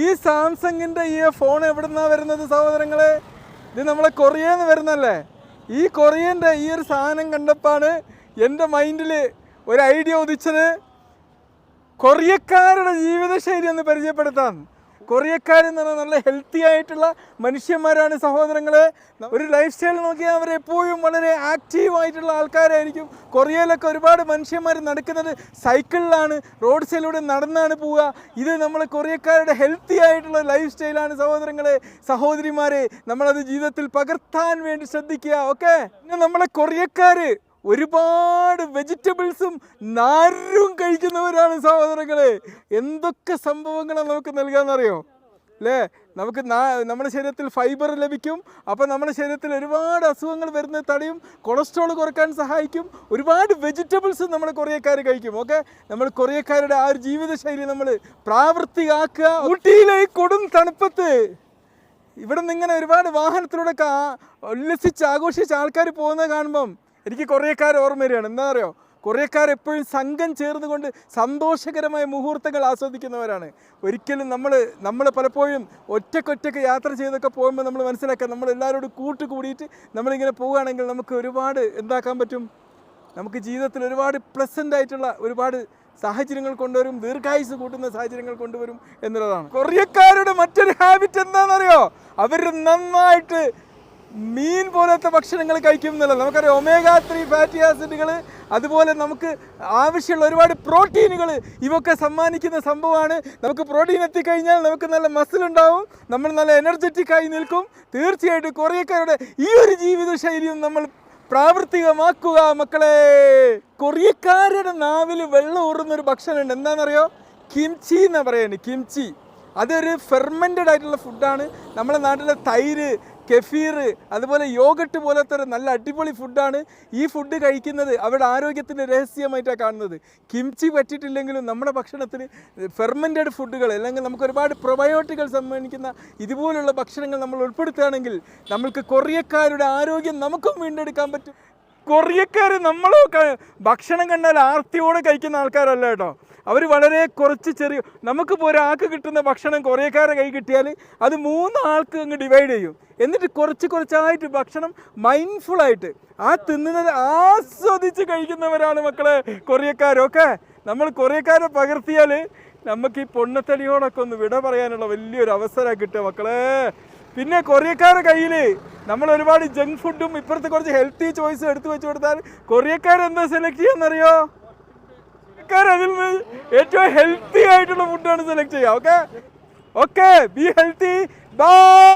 ഈ സാംസങ്ങിൻ്റെ ഈ ഫോൺ എവിടെ നിന്നാണ് വരുന്നത് സഹോദരങ്ങളെ? ഇത് നമ്മളെ കൊറിയയിൽ നിന്ന് വരുന്നല്ലേ. ഈ കൊറിയൻ്റെ ഈ ഒരു സാധനം കണ്ടപ്പോഴാണ് എൻ്റെ മൈൻഡിൽ ഒരു ഐഡിയ ഉദിച്ചത്. കൊറിയക്കാരുടെ ജീവിതശൈലി ഒന്ന് പരിചയപ്പെടുത്താം. കൊറിയക്കാരെന്ന് പറഞ്ഞാൽ നല്ല ഹെൽത്തി ആയിട്ടുള്ള മനുഷ്യന്മാരാണ് സഹോദരങ്ങളെ. ഒരു ലൈഫ് സ്റ്റൈൽ നോക്കിയാൽ അവരെപ്പോഴും വളരെ ആക്റ്റീവായിട്ടുള്ള ആൾക്കാരായിരിക്കും. കൊറിയയിലൊക്കെ ഒരുപാട് മനുഷ്യന്മാർ നടക്കുന്നത് സൈക്കിളിലാണ്, റോഡ് സൈഡിലൂടെ നടന്നാണ് പോവുക. ഇത് നമ്മൾ കൊറിയക്കാരുടെ ഹെൽത്തി ആയിട്ടുള്ള ലൈഫ് സ്റ്റൈലാണ് സഹോദരങ്ങളെ. സഹോദരിമാരെ, നമ്മളത് ജീവിതത്തിൽ പകർത്താൻ വേണ്ടി ശ്രദ്ധിക്കുക. ഓക്കെ, പിന്നെ നമ്മളെ കൊറിയക്കാർ ഒരുപാട് വെജിറ്റബിൾസും നാരും കഴിക്കുന്നവരാണ് സഹോദരങ്ങളെ. എന്തൊക്കെ സംഭവങ്ങളാണ് നമുക്ക് നൽകാമെന്നറിയോ അല്ലേ? നമുക്ക് നമ്മുടെ ശരീരത്തിൽ ഫൈബർ ലഭിക്കും. അപ്പോൾ നമ്മുടെ ശരീരത്തിൽ ഒരുപാട് അസുഖങ്ങൾ വരുന്നത് തടയും, കൊളസ്ട്രോൾ കുറക്കാൻ സഹായിക്കും. ഒരുപാട് വെജിറ്റബിൾസ് നമ്മൾ കൊറിയക്കാർ കഴിക്കും. ഓക്കെ, നമ്മൾ കൊറിയക്കാരുടെ ആ ഒരു ജീവിതശൈലി നമ്മൾ പ്രാവർത്തികമാക്കുക. ഊട്ടിയിലെ ഈ കൊടും തണുപ്പത്ത് ഇവിടെ നിന്ന് ഇങ്ങനെ ഒരുപാട് വാഹനത്തിലൂടെ ഉല്ലസിച്ച് ആഘോഷിച്ച് ആൾക്കാർ പോകുന്നത് കാണുമ്പം എനിക്ക് കൊറിയക്കാർ ഓർമ്മ വരികയാണ്. എന്താ അറിയോ, കൊറിയക്കാർ എപ്പോഴും സംഘം ചേർന്നുകൊണ്ട് സന്തോഷകരമായ മുഹൂർത്തങ്ങൾ ആസ്വദിക്കുന്നവരാണ്. ഒരിക്കലും നമ്മൾ പലപ്പോഴും ഒറ്റയ്ക്ക് യാത്ര ചെയ്തൊക്കെ പോകുമ്പോൾ നമ്മൾ മനസ്സിലാക്കുക, നമ്മളെല്ലാവരോടും കൂടിയിട്ട് നമ്മളിങ്ങനെ പോവുകയാണെങ്കിൽ നമുക്ക് ഒരുപാട് എന്താക്കാൻ പറ്റും, നമുക്ക് ജീവിതത്തിൽ ഒരുപാട് പ്ലസൻ്റ് ആയിട്ടുള്ള ഒരുപാട് സാഹചര്യങ്ങൾ കൊണ്ടുവരും, ദീർഘായുസ് കൂട്ടുന്ന സാഹചര്യങ്ങൾ കൊണ്ടുവരും എന്നുള്ളതാണ്. കൊറിയക്കാരുടെ മറ്റൊരു ഹാബിറ്റ് എന്താണെന്നറിയോ, അവർ നന്നായിട്ട് മീൻ പോലത്തെ ഭക്ഷണങ്ങൾ കഴിക്കും എന്നുള്ളത്. നമുക്കറിയാം, omega-3 ഫാറ്റി ആസിഡുകൾ, അതുപോലെ നമുക്ക് ആവശ്യമുള്ള ഒരുപാട് പ്രോട്ടീനുകൾ ഇവയൊക്കെ സമ്മാനിക്കുന്ന സംഭവമാണ്. നമുക്ക് പ്രോട്ടീൻ എത്തിക്കഴിഞ്ഞാൽ നമുക്ക് നല്ല മസിൽ ഉണ്ടാവും, നമ്മൾ നല്ല എനർജറ്റിക് ആയി നിൽക്കും. തീർച്ചയായിട്ടും കൊറിയക്കാരുടെ ഈ ഒരു ജീവിത ശൈലിയും നമ്മൾ പ്രാവർത്തികമാക്കുക മക്കളെ. കൊറിയക്കാരുടെ നാവിൽ വെള്ളം ഊറുന്നൊരു ഭക്ഷണമുണ്ട്. എന്താണെന്നറിയോ, കിംചി എന്നാണ് പറയുന്നത്. കിംചി അതൊരു ഫെർമെൻറ്റഡ് ആയിട്ടുള്ള ഫുഡാണ്. നമ്മുടെ നാട്ടിലെ തൈര്, കെഫീർ, അതുപോലെ യോഗട്ട് പോലത്തെ ഒരു നല്ല അടിപൊളി ഫുഡാണ്. ഈ ഫുഡ് കഴിക്കുന്നത് അവരുടെ ആരോഗ്യത്തിൻ്റെ രഹസ്യമായിട്ടാണ് കാണുന്നത്. കിംചി പറ്റിയിട്ടില്ലെങ്കിലും നമ്മുടെ ഭക്ഷണത്തിന് ഫെർമെൻറ്റഡ് ഫുഡുകൾ അല്ലെങ്കിൽ നമുക്ക് ഒരുപാട് പ്രൊബയോട്ടികൾ സമ്മാനിക്കുന്ന ഇതുപോലുള്ള ഭക്ഷണങ്ങൾ നമ്മൾ ഉൾപ്പെടുത്തുകയാണെങ്കിൽ നമ്മൾക്ക് കൊറിയക്കാരുടെ ആരോഗ്യം നമുക്കും വീണ്ടെടുക്കാൻ പറ്റും. കൊറിയക്കാർ നമ്മൾ ഭക്ഷണം കണ്ടാൽ ആർത്തിയോടെ കഴിക്കുന്ന ആൾക്കാരല്ല കേട്ടോ. അവർ വളരെ കുറച്ച് നമുക്കിപ്പോൾ ഒരാൾക്ക് കിട്ടുന്ന ഭക്ഷണം കൊറിയക്കാരെ കൈ കിട്ടിയാൽ അത് 3 ആൾക്ക് അങ്ങ് ഡിവൈഡ് ചെയ്യും. എന്നിട്ട് കുറച്ചായിട്ട് ഭക്ഷണം മൈൻഡ്ഫുള്ളായിട്ട് ആ തിന്നുന്നത് ആസ്വദിച്ച് കഴിക്കുന്നവരാണ് മക്കളെ കൊറിയക്കാരൊക്കെ. നമ്മൾ കൊറിയക്കാരെ പകർത്തിയാൽ നമുക്ക് ഈ പൊണ്ണത്തടിയോടൊക്കെ ഒന്ന് വിട പറയാനുള്ള വലിയൊരു അവസരം കിട്ടുക മക്കളെ. പിന്നെ കൊറിയക്കാരുടെ കയ്യിൽ നമ്മൾ ഒരുപാട് ജങ്ക് ഫുഡും ഇപ്പുറത്ത് കുറച്ച് ഹെൽത്തി ചോയ്സും എടുത്തു വെച്ച് കൊടുത്താൽ കൊറിയക്കാരെന്താ സെലക്ട് ചെയ്യാന്നറിയോ? അതിൽ നിന്ന് ഏറ്റവും ഹെൽത്തി ആയിട്ടുള്ള ഫുഡാണ് സെലക്ട് ചെയ്യുക. Okay, be healthy, by.